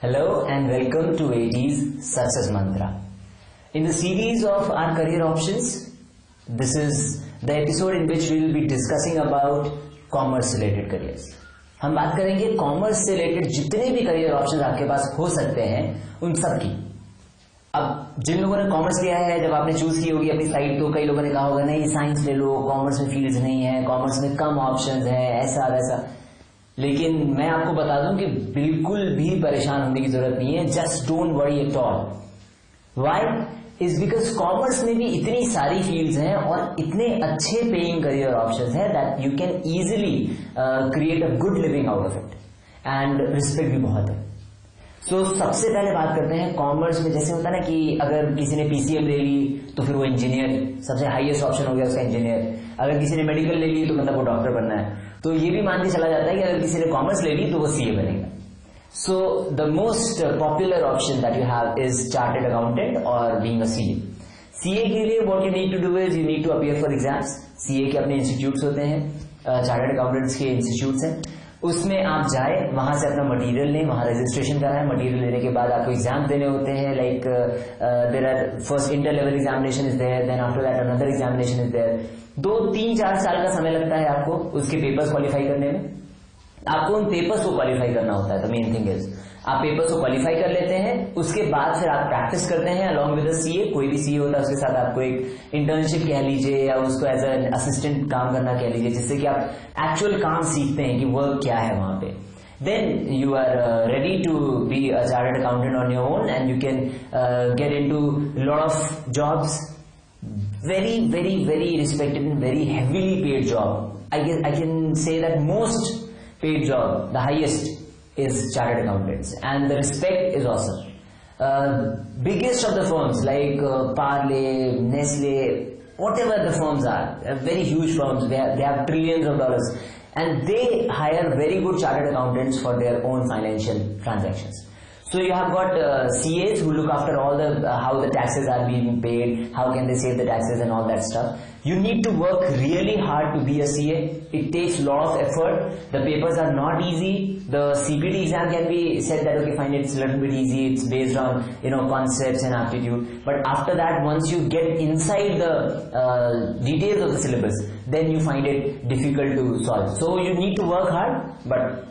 Hello and welcome to AT's Success Mantra. In the series of our career options, this is the episode in which we will be discussing about commerce related careers. हम बात करेंगे commerce से related जितने भी career options आपके पास हो सकते हैं उन सब की। अब जिन लोगों ने कॉमर्स लिया है, जब आपने चूज की होगी अपनी साइड, तो कई लोगों ने कहा होगा नहीं साइंस ले लो, कॉमर्स में फील्ड्स नहीं है, कॉमर्स में कम ऑप्शंस है, ऐसा वैसा। लेकिन मैं आपको बता दूं कि बिल्कुल भी परेशान होने की जरूरत नहीं है। Just don't worry at all. Why is because commerce में भी इतनी सारी फील्ड्स हैं और इतने अच्छे पेइंग करियर ऑप्शंस हैं that you can easily create a good living out of it, and respect भी बहुत है। तो सबसे पहले बात करते हैं कॉमर्स में। जैसे होता है ना कि अगर किसी ने पीसीएम ले ली तो फिर वो इंजीनियर, सबसे हाईएस्ट ऑप्शन हो गया उसका इंजीनियर। अगर किसी ने मेडिकल ले ली तो मतलब वो डॉक्टर बनना है। तो ये भी मान के चला जाता है कि अगर किसी ने कॉमर्स ले ली तो वो सीए बनेगा। So the most popular option that you have is chartered accountant और बीइंग अ सीए। सीए के लिए what you need to do is you need to appear for exams. CA के अपने इंस्टीट्यूट्स होते हैं, चार्टर्ड अकाउंटेंट्स के institutes हैं। उसमें आप जाए, वहां से अपना मटेरियल लें, वहां रजिस्ट्रेशन कराएं। मटेरियल लेने के बाद आपको एग्जाम देने होते हैं। Like there are first inter level examination is there, then after that another examination is there. 2-3-4 साल का समय लगता है आपको उसके पेपर्स क्वालिफाई करने में। आपको उन पेपर्स को क्वालिफाई करना होता है। द मेन थिंग इज आप पेपर्स को क्वालिफाई कर लेते हैं, उसके बाद फिर आप प्रैक्टिस करते हैं अलॉन्ग विद द सीए। कोई भी सीए होता है उसके साथ आपको एक इंटर्नशिप कह लीजिए या उसको एज एन असिस्टेंट काम करना कह लीजिए, जिससे कि आप एक्चुअल काम सीखते हैं कि वर्क क्या है वहां पे। Then you are ready to be a chartered accountant on your own and you can get into a lot of jobs, very respected and very heavily paid job. I can say that most paid job, the highest, is chartered accountants, and the respect is awesome. Biggest of the firms like Parle, Nestle, whatever the firms are very huge firms. They have trillions of dollars, and they hire very good chartered accountants for their own financial transactions. So you have got CAs who look after all the how the taxes are being paid, how can they save the taxes and all that stuff. You need to work really hard to be a CA. It takes a lot of effort. The papers are not easy. The CPT exam can be said that okay fine, it's a little bit easy, it's based on concepts and aptitude. But after that, once you get inside the details of the syllabus, then you find it difficult to solve. So you need to work hard, but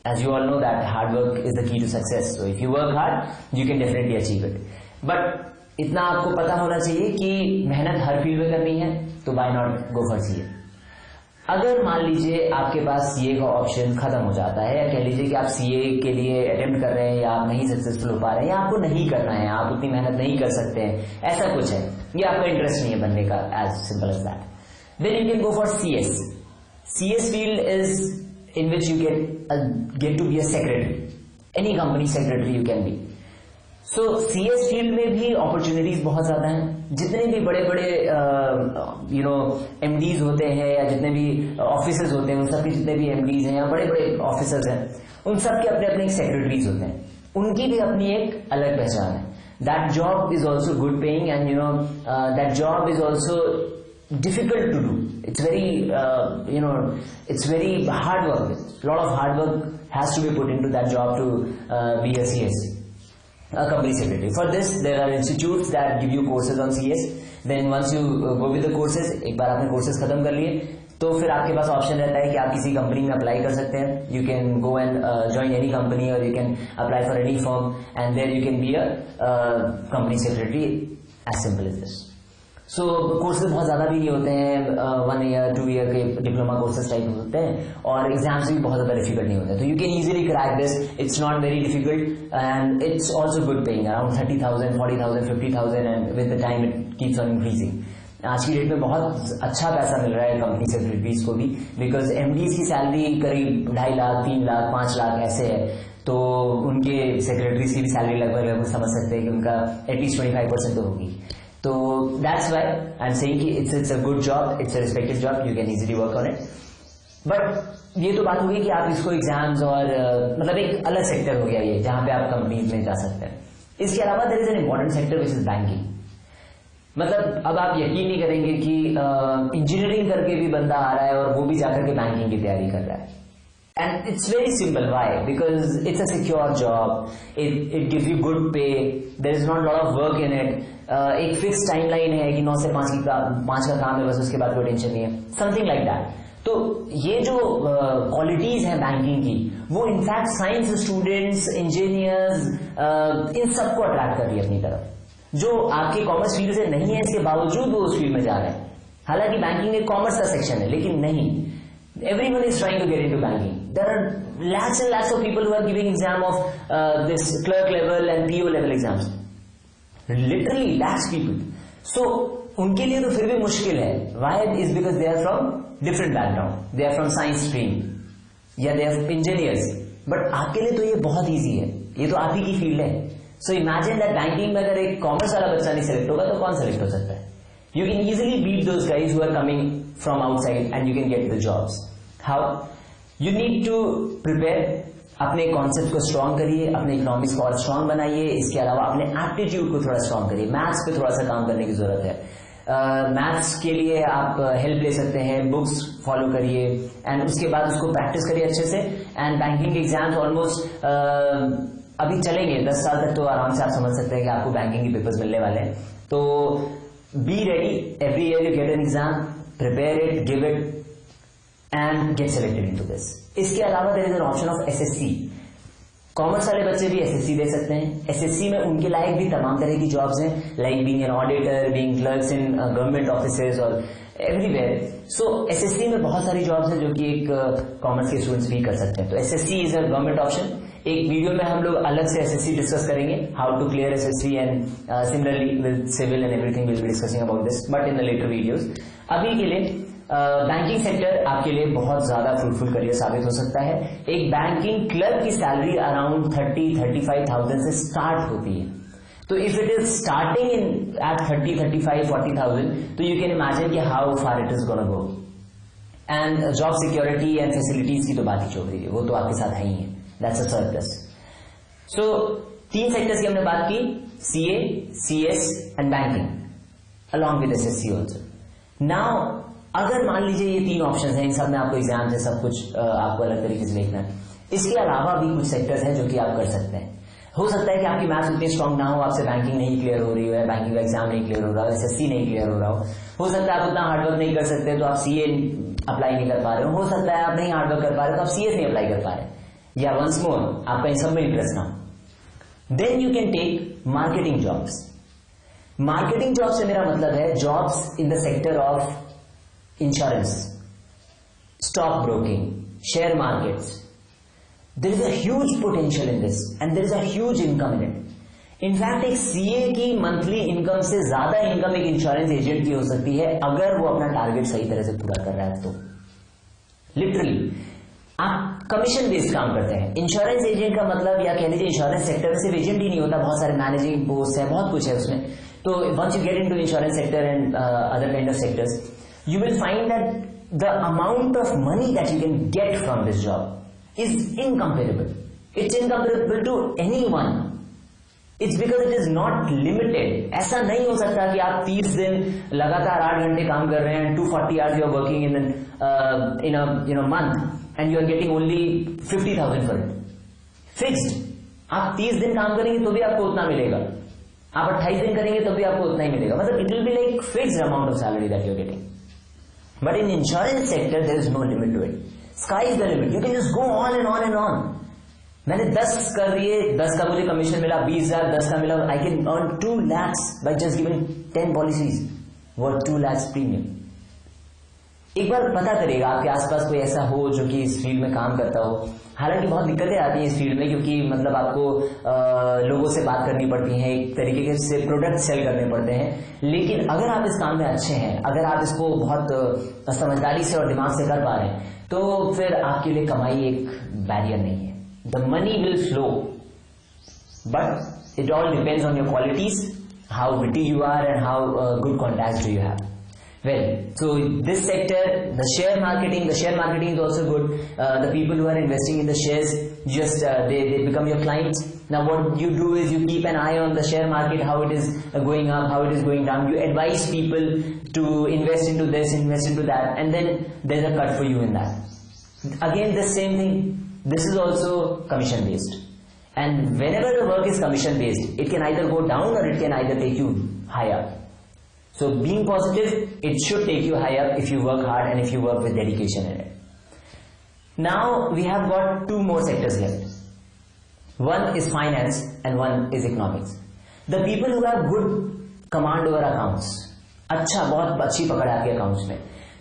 as you all know that hard work is the key to success. So if you work hard, you can definitely achieve it. But इतना आपको पता होना चाहिए कि मेहनत हर field में करनी है, तो why not go for CA. अगर मान लीजिए आपके पास CA का ऑप्शन खत्म हो जाता है, या कह लीजिए कि आप CA के लिए अटेम्प्ट कर रहे हैं या आप नहीं सक्सेसफुल हो पा रहे हैं, या आपको नहीं करना है, आप उतनी मेहनत नहीं कर सकते हैं, ऐसा कुछ है, या आपका इंटरेस्ट नहीं है बनने का, as simple as that, then you can go for CS. CS field is in which you get to be a secretary. Any company secretary you can be. So CS field में भी opportunities बहुत ज्यादा हैं। जितने भी बड़े बड़े MDs होते हैं या जितने भी ऑफिसर्स होते हैं, उन सब के जितने भी MDs हैं या बड़े बड़े ऑफिसर्स हैं, उन सब के अपने अपने सेक्रेटरीज होते हैं। उनकी भी अपनी एक अलग पहचान है। That job is also good paying, and that job is also difficult to do. It's very it's very hard work. A lot of hard work has to be put into that job to be a CS, a company secretary. For this there are institutes that give you courses on CS. Then once you go with the courses, एक बार आपने courses खत्म कर लिए तो फिर आपके पास option रहता है कि आप किसी कंपनी में अप्लाई कर सकते हैं. You can go and join any company, or you can apply for any firm, and there you can be a company secretary. As simple as this. So courses बहुत ज्यादा भी नहीं होते हैं, 1 ईयर 2 ईयर के डिप्लोमा कोर्सेज टाइप होते हैं, और एग्जाम्स भी बहुत ज्यादा डिफिकल्ट नहीं होते. तो you can easily crack this. It's not very difficult and it's also good paying, around 30,000, 40,000, 50,000, and with the time it keeps on increasing. आज की डेट में बहुत अच्छा पैसा मिल रहा है कंपनी सेक्रेटरीज को भी, बिकॉज एमडीज की सैलरी करीब 2.5 लाख, 3 लाख, 5 लाख ऐसे है. तो उनके सेक्रेटरीज की भी सैलरी लगभग समझ सकते हैं कि उनका एटलीस्ट 25% तो होगी. तो that's why I am saying कि it's a good job, it's a respected job, you can easily work on it. But ये तो बात होगी कि आप इसको एग्जाम्स और मतलब एक अलग सेक्टर हो गया ये, जहां पे आप कंपनीज में जा सकते हैं. इसके अलावा there is an important sector which is banking. मतलब अब आप यकीन नहीं करेंगे कि इंजीनियरिंग करके भी बंदा आ रहा है और वो भी जाकर के बैंकिंग की तैयारी कर रहा है. And it's very simple. Why? Because it's a secure job. It gives you good pay. There is not a lot of work in it. एक फिक्स टाइमलाइन है कि 9 से 5 का काम है, बस उसके बाद कोई टेंशन नहीं है. Something like that. तो ये जो क्वालिटीज हैं बैंकिंग की, वो इनफैक्ट साइंस स्टूडेंट्स, इंजीनियर्स, इन सबको अट्रैक्ट कर रही है अपनी तरफ. जो आपके कॉमर्स फील्ड से नहीं है, इसके बावजूद वो उस फील्ड में जा रहे हैं. हालांकि बैंकिंग एक कॉमर्स का सेक्शन है, लेकिन नहीं. Everyone is trying to get into banking. There are lakhs and lakhs of people who are giving exam of this clerk level and PO level exams. Literally lakhs people. So उनके लिए तो फिर भी मुश्किल है. Why? Is because they are from different background. They are from science stream या they are engineers. But आपके लिए तो ये बहुत easy है. ये तो आप ही की फील्ड है. So imagine that banking में अगर एक कॉमर्स वाला बच्चा नहीं सेलेक्ट होगा तो कौन सेलेक्ट हो सकता है? You can easily beat those guys who are coming from outside and you can get the jobs. How? You need to prepare. अपने कॉन्सेप्ट को स्ट्रॉन्ग करिए, अपने इकोनॉमिक्स को और स्ट्रॉन्ग बनाइए. इसके अलावा अपने एप्टीट्यूड को थोड़ा स्ट्रॉन्ग करिए. मैथ्स पे थोड़ा सा काम करने की जरूरत है. मैथ्स के लिए आप हेल्प ले सकते हैं, बुक्स फॉलो करिए एंड उसके बाद उसको प्रैक्टिस करिए अच्छे से. एंड बैंकिंग एग्जाम्स ऑलमोस्ट अभी चलेंगे 10 साल तक, तो आराम से आप समझ सकते हैं कि आपको बैंकिंग के पेपर्स मिलने वाले हैं. तो be ready. Every year you get an exam, prepare it, give it and get selected into this. इसके अलावा there is an option of SSC. Commerce वाले बच्चे भी SSC दे सकते हैं. SSC में उनके लायक भी तमाम तरह की जॉब्स हैं, like being an auditor, being clerks in government offices और everywhere. So SSC में बहुत सारी जॉब्स हैं जो कि एक कॉमर्स के स्टूडेंट्स भी कर सकते हैं. तो SSC is a government option. एक वीडियो में हम लोग अलग से SSC डिस्कस करेंगे, how to clear SSC and similarly with civil and everything will be discussing about this, but in the later videos. अभी के लिए बैंकिंग सेक्टर आपके लिए बहुत ज्यादा फ्रूटफुल करियर साबित हो सकता है. एक बैंकिंग क्लर्क की सैलरी अराउंड 30-35,000 से स्टार्ट होती है. तो if it is starting in at 30-35-40,000, तो यू कैन इमेजिन कि how far it is gonna go. And job security and facilities की तो बात ही छोड़ दीजिए, वो तो आपके साथ है ही है. That's a third plus. So 3 sectors की हमने बात की, CA, CS and banking along with SSC also. Now अगर मान लीजिए ये 3 ऑप्शंस हैं, इन सब में आपको एग्जाम है, सब कुछ आपको अलग तरीके से देखना है. इसके अलावा भी कुछ सेक्टर्स हैं जो कि आप कर सकते हैं. हो सकता है कि आपकी मैथ्स उतनी स्ट्रांग ना हो, आपसे बैंकिंग नहीं क्लियर हो रही है, बैंकिंग का एग्जाम नहीं क्लियर हो रहा हो, SSC नहीं क्लियर हो रहा हो सकता है आप उतना हार्डवर्क नहीं कर सकते तो आप CA अप्लाई नहीं कर पा रहे हो सकता है आप नहीं हार्डवर्क कर पा रहे तो आप CS नहीं अप्लाई कर पा रहे, या वंस मोर आपका इन सब में इंटरेस्ट ना. Then you can take marketing jobs. Marketing job से मेरा मतलब है jobs in the sector of insurance, stock broking, share markets. There is a huge potential in this and there is a huge income in it. In fact एक CA की monthly income से ज्यादा income एक insurance agent की हो सकती है अगर वो अपना टारगेट सही तरह से पूरा कर रहा है. तो लिटरली आप कमीशन बेस्ड काम करते हैं. इंश्योरेंस एजेंट का मतलब, या कह लीजिए इंश्योरेंस सेक्टर में सिर्फ एजेंट ही नहीं होता, बहुत सारे मैनेजिंग पोस्ट है, बहुत कुछ है उसमें. तो once you get into insurance sector and other kind of sectors, you will find that the amount of money that you can get from this job is incomparable. It's incomparable to anyone. It's because it is not limited. ऐसा नहीं हो सकता कि आप 30 दिन लगातार 8 घंटे काम कर रहे हैं, 240 hours you are working in a month and you are getting only 50,000 for it. Fixed. आप 30 दिन काम करेंगे तो भी आपको उतना मिलेगा, आप 28 दिन करेंगे तो भी आपको उतना ही मिलेगा. मतलब it will be like fixed amount of salary that you are getting. But in insurance sector there is no limit to it. Sky is the limit. You can just go on and on and on. मैंने 10 कर दिए, 10 का मुझे commission मिला, 20,000, 10 का मिला, I can earn 2 lakhs by just giving 10 policies worth 2 lakhs premium. एक बार पता करेगा आपके आसपास कोई ऐसा हो जो कि इस फील्ड में काम करता हो. हालांकि बहुत दिक्कतें आती हैं इस फील्ड में, क्योंकि मतलब आपको लोगों से बात करनी पड़ती है, एक तरीके से प्रोडक्ट सेल करने पड़ते हैं. लेकिन अगर आप इस काम में अच्छे हैं, अगर आप इसको बहुत समझदारी से और दिमाग से कर पा रहे हैं, तो फिर आपके लिए कमाई एक बैरियर नहीं है. The money will flow, but it all depends on your qualities, how witty you are and how good contacts do you have. Well, so this sector, the share marketing is also good. The people who are investing in the shares, just they become your clients. Now what you do is you keep an eye on the share market, how it is going up, how it is going down. You advise people to invest into this, invest into that, and then there's a cut for you in that. Again, the same thing. This is also commission based. And whenever the work is commission based, it can either go down or it can either take you higher. So being positive, it should take you higher if you work hard and if you work with dedication in it. Now we have got two more sectors left. One is finance and one is economics. The people who have good command over accounts, अच्छा बहुत अच्छी पकड़ है आपके accounts में,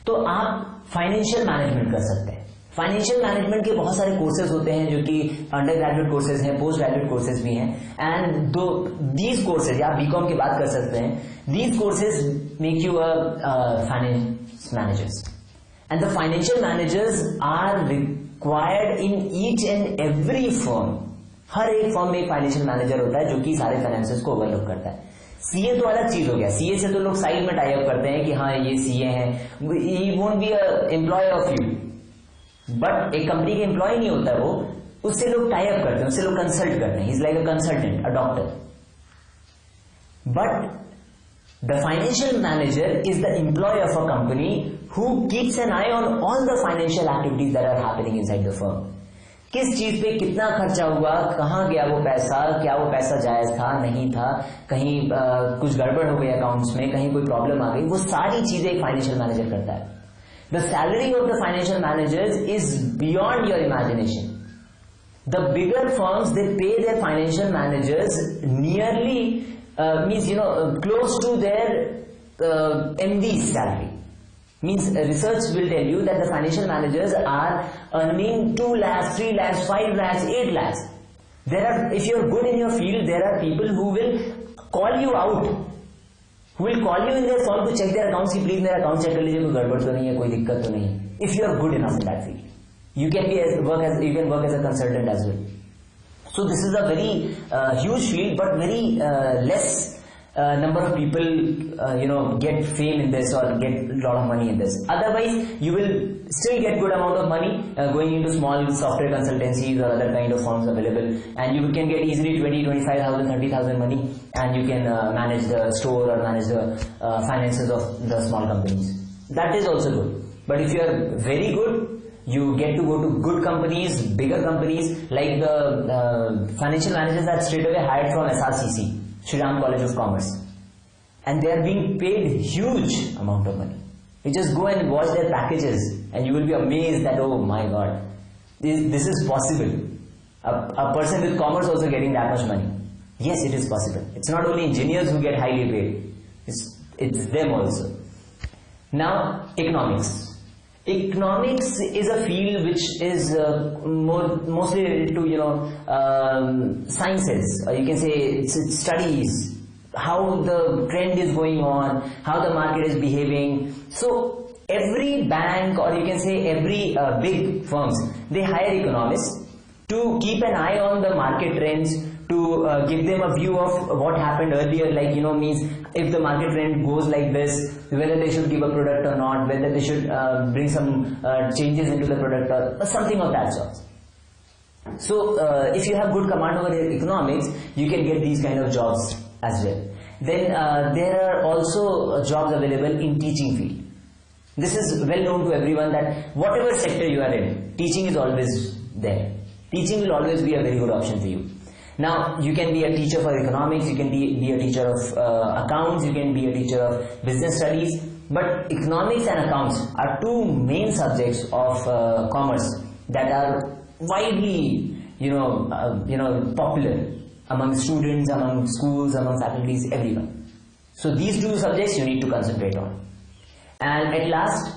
तो आप financial management कर सकते हैं. फाइनेंशियल मैनेजमेंट के बहुत सारे कोर्सेज होते हैं जो कि अंडर ग्रेजुएट कोर्सेज हैं, पोस्ट ग्रेजुएट कोर्सेज भी हैं. एंड दो दीज कोर्सेज, आप बीकॉम की बात कर सकते हैं, these courses make you a finance managers. And the financial managers are required in each and every firm. हर एक फर्म में एक फाइनेंशियल मैनेजर होता है जो कि सारे फाइनेंसेस को ओवरलुक करता है. सीए तो अलग चीज हो गया. सीए से तो लोग साइड में टाई अप करते हैं कि हाँ ये सीए है, he won't be a employee of you, but एक कंपनी के एम्प्लॉय नहीं होता है वो, उससे लोग टाई अप करते हैं, उससे लोग कंसल्ट करते हैं. He is like a consultant, a doctor. But the financial manager is the employee of a company who keeps an eye on all the financial activities that are happening inside the firm. किस चीज पे कितना खर्चा हुआ, कहाँ गया वो पैसा, क्या वो पैसा जायज था नहीं था, कहीं कुछ गड़बड़ हो गई अकाउंट्स में, कहीं कोई प्रॉब्लम आ गई, वो सारी चीजें एक फाइनेंशियल मैनेजर करता है. The salary of the financial managers is beyond your imagination. The bigger firms they pay their financial managers nearly means close to their MD salary. Means research will tell you that the financial managers are earning 2 lakhs, 3 lakhs, 5 lakhs, 8 lakhs. There are, if you are good in your field, there are people who will call you out, who will call you in their firm to check their accounts. Please मेरा account check कर लीजिए, कोई गड़बड़ तो नहीं है, कोई दिक्कत तो नहीं है. If you are good enough in that field, you can work as a consultant as well. So this is a very huge field, but very less number of people get fame in this or get a lot of money in this. Otherwise you will still get good amount of money going into small software consultancies or other kind of firms available, and you can get easily 20,000, 25,000, 30,000 money, and you can manage the store or manage the finances of the small companies. That is also good. But if you are very good, you get to go to good companies, bigger companies, like the financial managers are straight away hired from SRCC, Sri Ram College of Commerce, and they are being paid huge amount of money. You just go and watch their packages and you will be amazed that, oh my god, this is possible. A person with commerce also getting that much money. Yes, it is possible. It's not only engineers who get highly paid, it's them also. Now economics. Economics is a field which is mostly related to sciences, or you can say it's studies how the trend is going on, how the market is behaving. So every bank, or you can say every big firms, they hire economists to keep an eye on the market trends, to give them a view of what happened earlier, like means if the market trend goes like this, whether they should give a product or not, whether they should bring some changes into the product or something of that sort. So if you have good command over economics, you can get these kind of jobs as well. Then there are also jobs available in teaching field. This is well known to everyone that whatever sector you are in, teaching is always there. Teaching will always be a very good option for you. Now you can be a teacher for economics, you can be a teacher of accounts, you can be a teacher of business studies, but economics and accounts are two main subjects of commerce that are widely popular among students, among schools, among faculties, everyone. So these two subjects you need to concentrate on. And at last,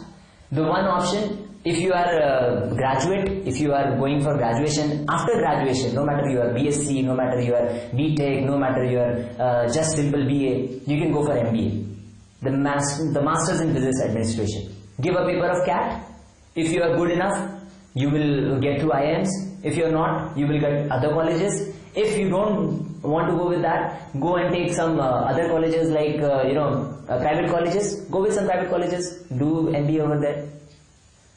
the one option, if you are a graduate, if you are going for graduation, after graduation, no matter you are BSc, no matter you are BTech, no matter you are just simple BA, you can go for MBA, the Masters in Business Administration. Give a paper of CAT. If you are good enough, you will get to IIMs. If you are not, you will get other colleges. If you don't want to go with that, go and take some other colleges like private colleges. Go with some private colleges, do MBA over there.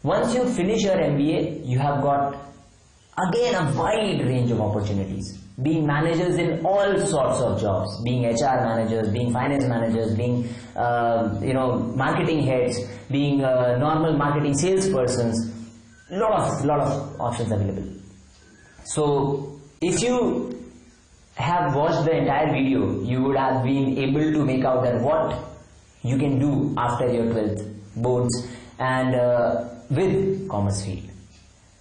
Once you finish your MBA, you have got again a wide range of opportunities. Being managers in all sorts of jobs, being HR managers, being finance managers, being marketing heads, being normal marketing salespersons. lot of options available. So if you have watched the entire video, you would have been able to make out that what you can do after your 12th boards and with commerce field.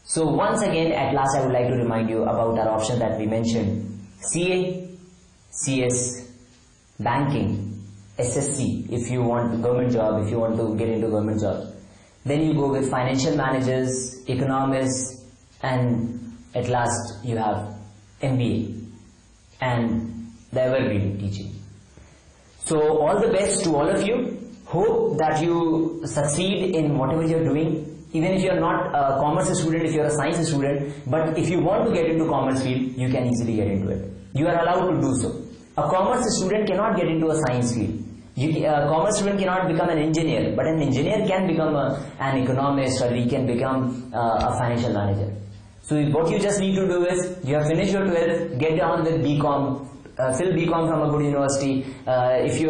So once again, at last, I would like to remind you about our options that we mentioned: CA, CS, banking, SSC if you want government job, if you want to get into government jobs. Then you go with financial managers, economists, and at last you have MBA and the evergreen teaching. So all the best to all of you. Hope that you succeed in whatever you're doing. Even if you're not a commerce student, if you're a science student, but if you want to get into commerce field, you can easily get into it. You are allowed to do so. A commerce student cannot get into a science field. A commerce student cannot become an engineer, but an engineer can become an economist, or he can become a financial manager. So what you just need to do is, you have finished your 12th, get on with BCom, fill BCom from a good university. If you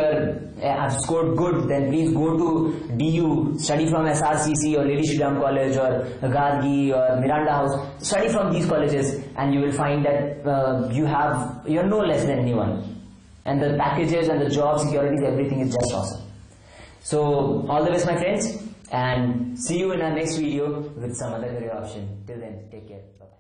have scored good, then please go to DU, study from SRCC or Lady Shri Ram College or Gargi or Miranda House. Study from these colleges and you will find that you're no less than anyone. And the packages and the job securities, everything is just awesome. So all the best, my friends, and see you in our next video with some other career option. Till then, take care. Bye-bye.